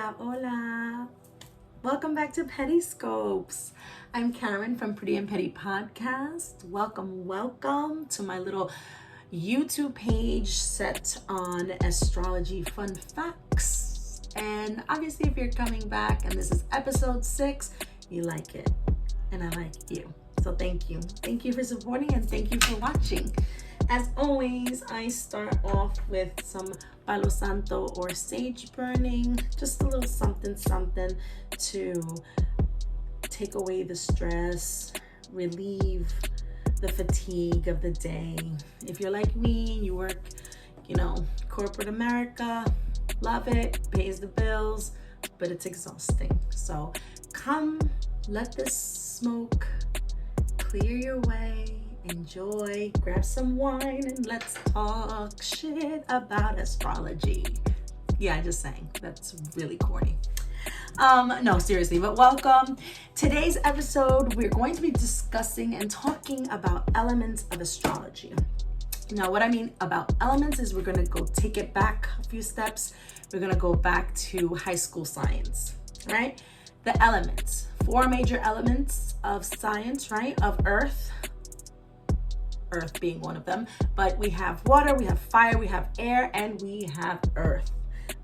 Hola, hola. Welcome back to PettyScopes. I'm Karen from Pretty and Petty Podcast. Welcome to my little YouTube page set on astrology fun facts. And obviously, if you're coming back and this is episode 6, you like it. And I like you. So thank you. Thank you for supporting and thank you for watching. As always, I start off with some Palo Santo or sage burning, just a little something to take away the stress, relieve the fatigue of the day. If you're like me, you work, corporate America, love it, pays the bills, but it's exhausting. So come, let this smoke clear your way. Enjoy, grab some wine, and let's talk shit about astrology. Yeah, just saying, that's really corny. No, seriously, but welcome. Today's episode, we're going to be discussing and talking about elements of astrology. Now, what I mean about elements is we're going to go take it back a few steps. We're going to go back to high school science, right? The elements, 4 major elements of science, right? Of Earth being one of them, but we have water, we have fire, we have air, and we have earth,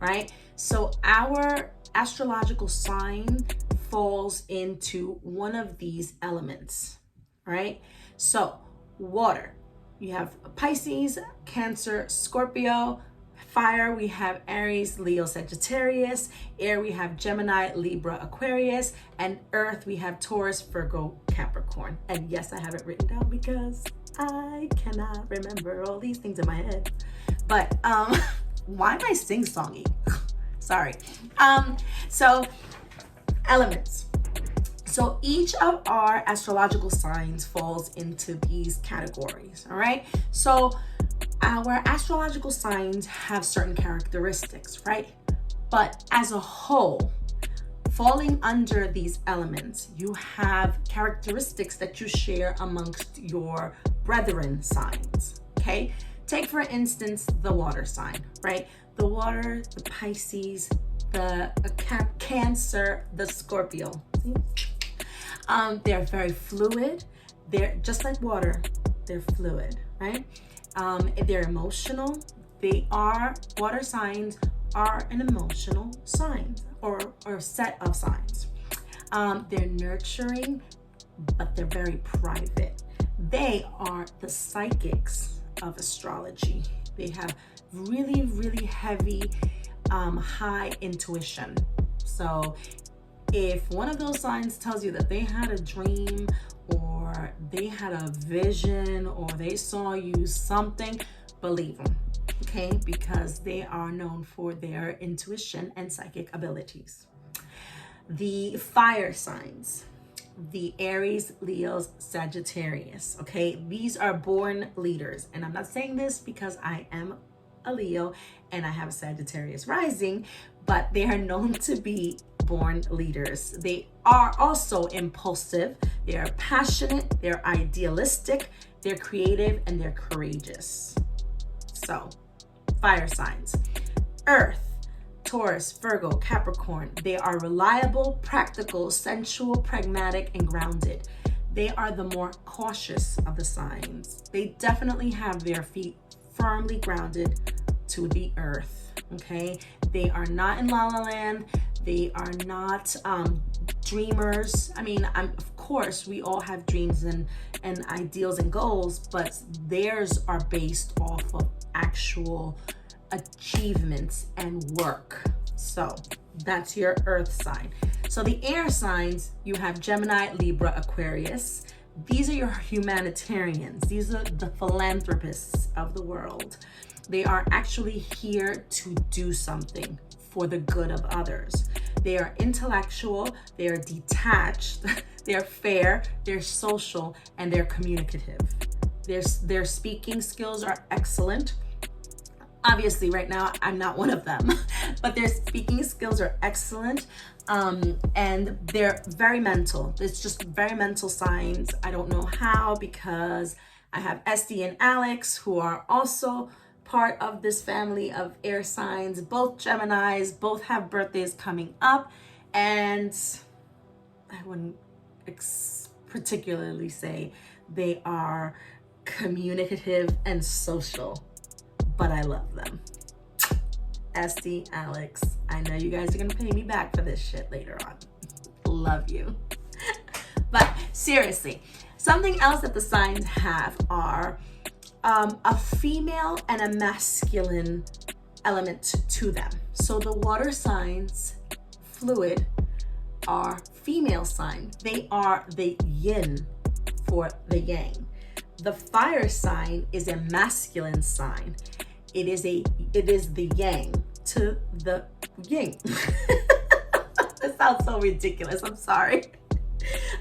right? So our astrological sign falls into one of these elements, right? So water, you have Pisces, Cancer, Scorpio. Fire, we have Aries, Leo, Sagittarius. Air, we have Gemini, Libra, Aquarius. And earth, we have Taurus, Virgo, Capricorn. And yes, I have it written down because I cannot remember all these things in my head. But why am I sing-songy? Sorry. So elements. So each of our astrological signs falls into these categories, all right? So our astrological signs have certain characteristics, right? But as a whole, falling under these elements, you have characteristics that you share amongst your brethren signs, okay? Take, for instance, the water sign, right? The water, the Pisces, the Cancer, the Scorpio. They're very fluid. They're just like water. They're fluid, right? They're emotional. Water signs are an emotional sign or set of signs. They're nurturing, but they're very private. They are the psychics of astrology. They have really, really heavy, high intuition. So if one of those signs tells you that they had a dream or they had a vision or they saw you something, believe them, okay? Because they are known for their intuition and psychic abilities. The fire signs, the Aries, Leos, Sagittarius, okay? These are born leaders. And I'm not saying this because I am a Leo and I have a Sagittarius rising, but they are known to be born leaders. They are also impulsive, they are passionate, they're idealistic, they're creative, and they're courageous. So, fire signs. Earth, Taurus, Virgo, Capricorn. They are reliable, practical, sensual, pragmatic, and grounded. They are the more cautious of the signs. They definitely have their feet firmly grounded to the earth, okay? They are not in La La Land. They are not dreamers. I mean, of course, we all have dreams and ideals and goals, but theirs are based off of actual achievements and work. So that's your earth sign. So the air signs, you have Gemini, Libra, Aquarius. These are your humanitarians. These are the philanthropists of the world. They are actually here to do something for the good of others. They are intellectual, they are detached, they're fair, they're social, and they're communicative. Their speaking skills are excellent. Obviously, right now, I'm not one of them, but their speaking skills are excellent. And they're very mental. It's just very mental signs. I don't know how, because I have Esty and Alex, who are also part of this family of air signs, both Geminis, both have birthdays coming up, and I wouldn't particularly say they are communicative and social, but I love them. Esty, Alex, I know you guys are gonna pay me back for this shit later on. Love you. But seriously, something else that the signs have are a female and a masculine element to them. So the water signs, fluid, are female sign. They are the yin for the yang. The fire sign is a masculine sign. It is the yang to the yin. That sounds so ridiculous. I'm sorry.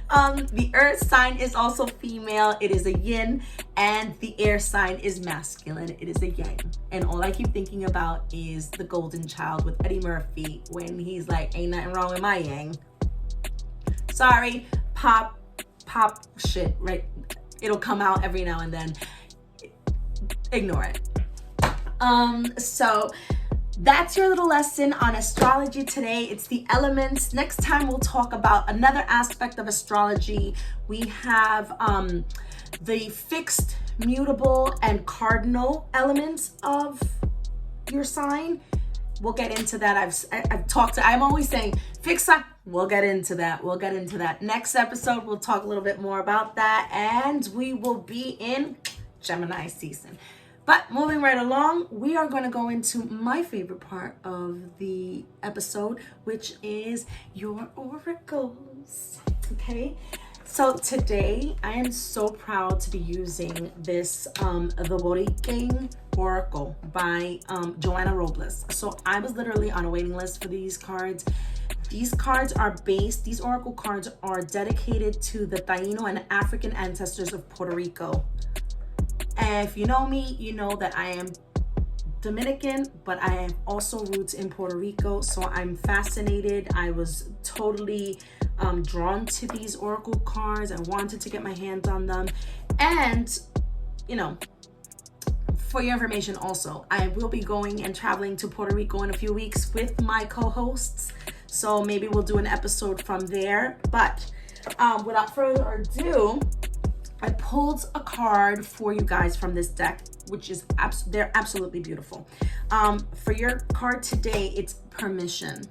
The earth sign is also female. It is a yin, and the air sign is masculine. It is a yang. And all I keep thinking about is The Golden Child with Eddie Murphy when he's like, ain't nothing wrong with my yang. Sorry, pop shit, right? It'll come out every now and then. Ignore it. So that's your little lesson on astrology today. It's the elements. Next time we'll talk about another aspect of astrology. We have the fixed, mutable, and cardinal elements of your sign. We'll get into that. I'm always saying fixed sign. We'll get into that. Next episode, we'll talk a little bit more about that, and we will be in Gemini season. But moving right along, we are going to go into my favorite part of the episode, which is your oracles. Okay, so today I am so proud to be using this the Borikén oracle by Joanna Robles. So I was literally on a waiting list for these cards. These oracle cards are dedicated to the Taino and African ancestors of Puerto Rico. And if you know me, you know that I am Dominican, but I have also roots in Puerto Rico. So I'm fascinated. I was totally drawn to these oracle cards. I wanted to get my hands on them. And, for your information also, I will be going and traveling to Puerto Rico in a few weeks with my co-hosts. So maybe we'll do an episode from there. But without further ado, I pulled a card for you guys from this deck, which is they're absolutely beautiful. For your card today, it's permission.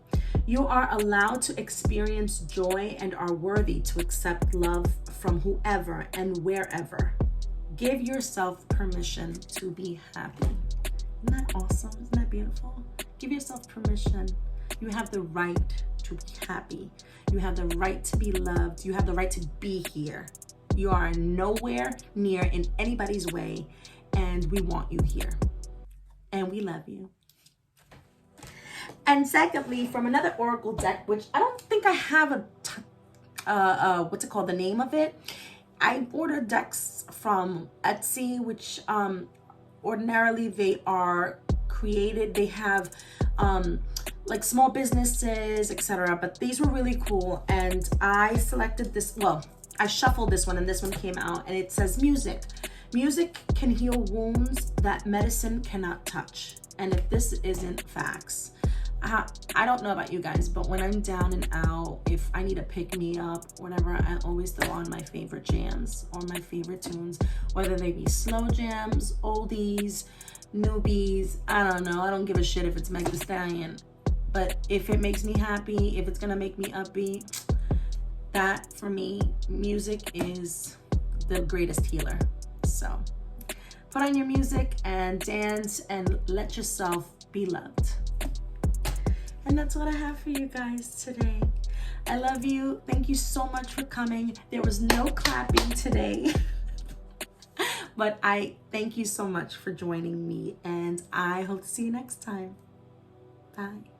You are allowed to experience joy and are worthy to accept love from whoever and wherever. Give yourself permission to be happy. Isn't that awesome? Isn't that beautiful? Give yourself permission. You have the right to be happy. You have the right to be loved. You have the right to be here. You are nowhere near in anybody's way, and we want you here. And we love you. And secondly, from another oracle deck, which I don't think I have the name of it. I ordered decks from Etsy, which ordinarily they are created. They have like small businesses, etc. But these were really cool, and I selected this. Well, I shuffled this one, and this one came out, and it says music. Music can heal wounds that medicine cannot touch. And if this isn't facts, I don't know about you guys, but when I'm down and out, if I need a pick-me-up, whatever, I always throw on my favorite jams or my favorite tunes, whether they be slow jams, oldies, newbies, I don't know. I don't give a shit if it's Meg Thee Stallion. But if it makes me happy, if it's going to make me upbeat, that for me, music is the greatest healer. So put on your music and dance and let yourself be loved. And that's what I have for you guys today. I love you. Thank you so much for coming. There was no clapping today. But I thank you so much for joining me, and I hope to see you next time. Bye.